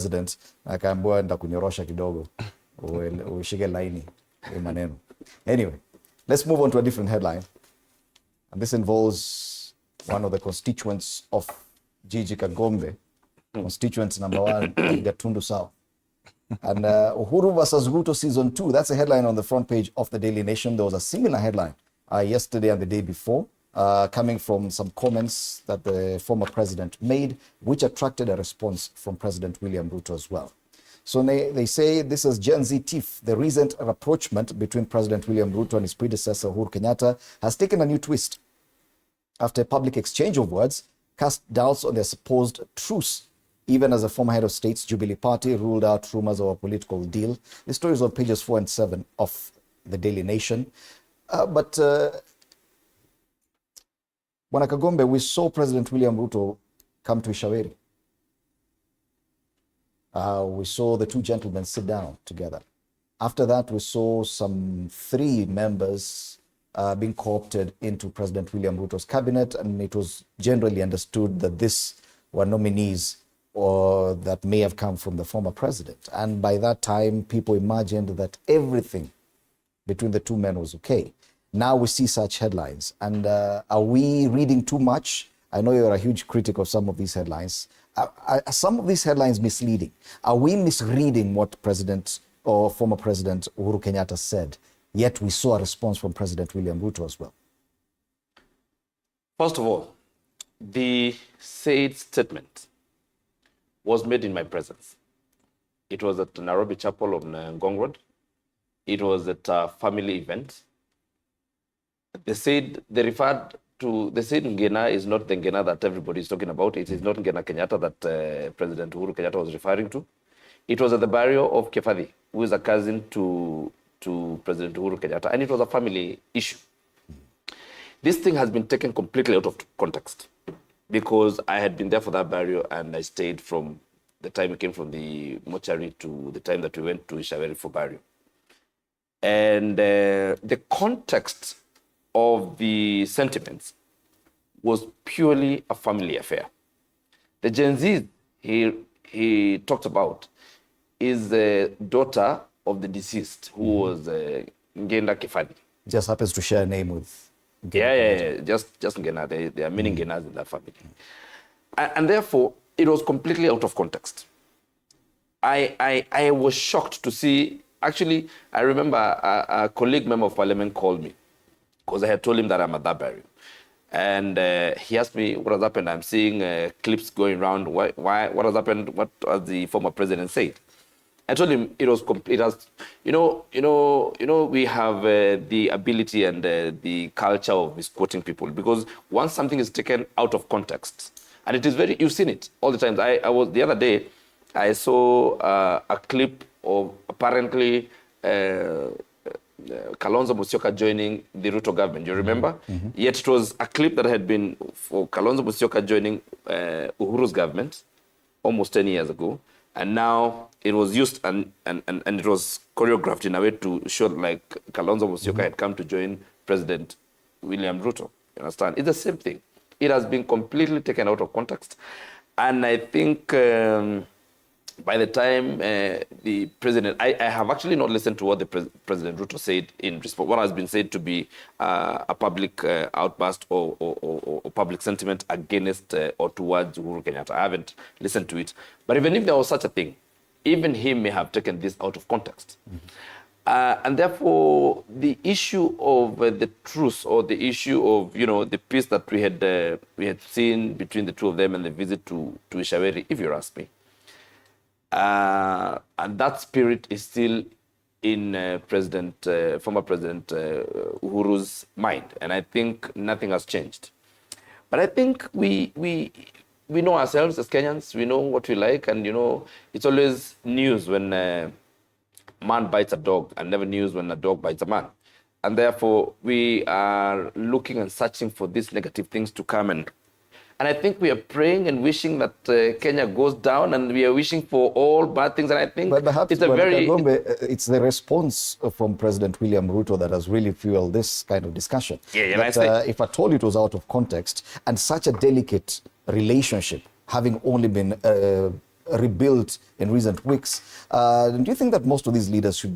president, akaambiwa ndakunyorosha kidogo, ushike laini maneno. Anyway, let's move on to a different headline. And this involves one of the constituents of Gigi Kagombe, constituents number 1 of Gatundu South. And Uhuru versus Ruto season 2, that's a headline on the front page of the Daily Nation. There was a similar headline yesterday and the day before, coming from some comments that the former president made, which attracted a response from President William Ruto as well. So they say this is Gen Z tiff. The recent rapprochement between President William Ruto and his predecessor Uhuru Kenyatta has taken a new twist after a public exchange of words cast doubts on their supposed truce, even as the former head of state's Jubilee Party ruled out rumors of a political deal. The story is on pages 4 and 7 of the Daily Nation. But Bwana Kagombe, we saw President William Ruto come to Ishaweri. We saw the two gentlemen sit down together. After that, we saw some 3 members being co-opted into President William Ruto's cabinet, and it was generally understood that these were nominees or that may have come from the former president. And by that time, people imagined that everything between the two men was okay. Now we see such headlines. And are we reading too much? I know you're a huge critic of some of these headlines. Are some of these headlines misleading? Are we misreading what President or former President Uhuru Kenyatta said? Yet we saw a response from President William Ruto as well. First of all, the said statement was made in my presence. It was at Nairobi Chapel of Ngong Road. It was at a family event. They said Ngina is not the Ngina that everybody is talking about. It is not Ngina Kenyatta that President Uhuru Kenyatta was referring to. It was at the burial of Kibathi, who is a cousin to President Uhuru Kenyatta, and it was a family issue. This thing has been taken completely out of context, because I had been there for that burial, and I stayed from the time we came from the mortuary to the time that we went to Ishaweri for burial. And the context of the sentiments was purely a family affair. The Gen Z he talked about is the daughter of the deceased, who was Ngina Kibathi. Just happens to share a name with Ngina. Yeah, just Ngina. There are many Nginas in that family. And therefore, it was completely out of context. I was shocked to see. Actually, I remember a colleague member of parliament called me, because I had told him that I'm at that burial. And he asked me what has happened. I'm seeing clips going around. What has happened? What has the former president said? I told him it was complete. We have the ability and the culture of misquoting people, because once something is taken out of context, and it is you've seen it all the time. I was the other day, I saw a clip of apparently Kalonzo Musyoka joining the Ruto government. You remember? Mm-hmm. Yet it was a clip that had been for Kalonzo Musyoka joining Uhuru's government almost 10 years ago. And now it was used and it was choreographed in a way to show like Kalonzo Musyoka had come to join President William Ruto. You understand? It's the same thing. It has been completely taken out of context. And I think by the time the president, I have actually not listened to what the President Ruto said in response, what has been said to be a public outburst or public sentiment against or towards Uhuru Kenyatta. I haven't listened to it. But even if there was such a thing, even he may have taken this out of context. And therefore, the issue of the truce, or the issue of, the peace that we had seen between the two of them and the visit to Ishaweri, if you ask me, and that spirit is still in former President Uhuru's mind, and I think nothing has changed. But I think we know ourselves as Kenyans. We know what we like, and it's always news when a man bites a dog, and never news when a dog bites a man. And therefore, we are looking and searching for these negative things to come, and I think we are praying and wishing that Kenya goes down, and we are wishing for all bad things. And I think it's it's the response from President William Ruto that has really fueled this kind of discussion. If at all it was out of context, and such a delicate relationship, having only been rebuilt in recent weeks. Do you think that most of these leaders should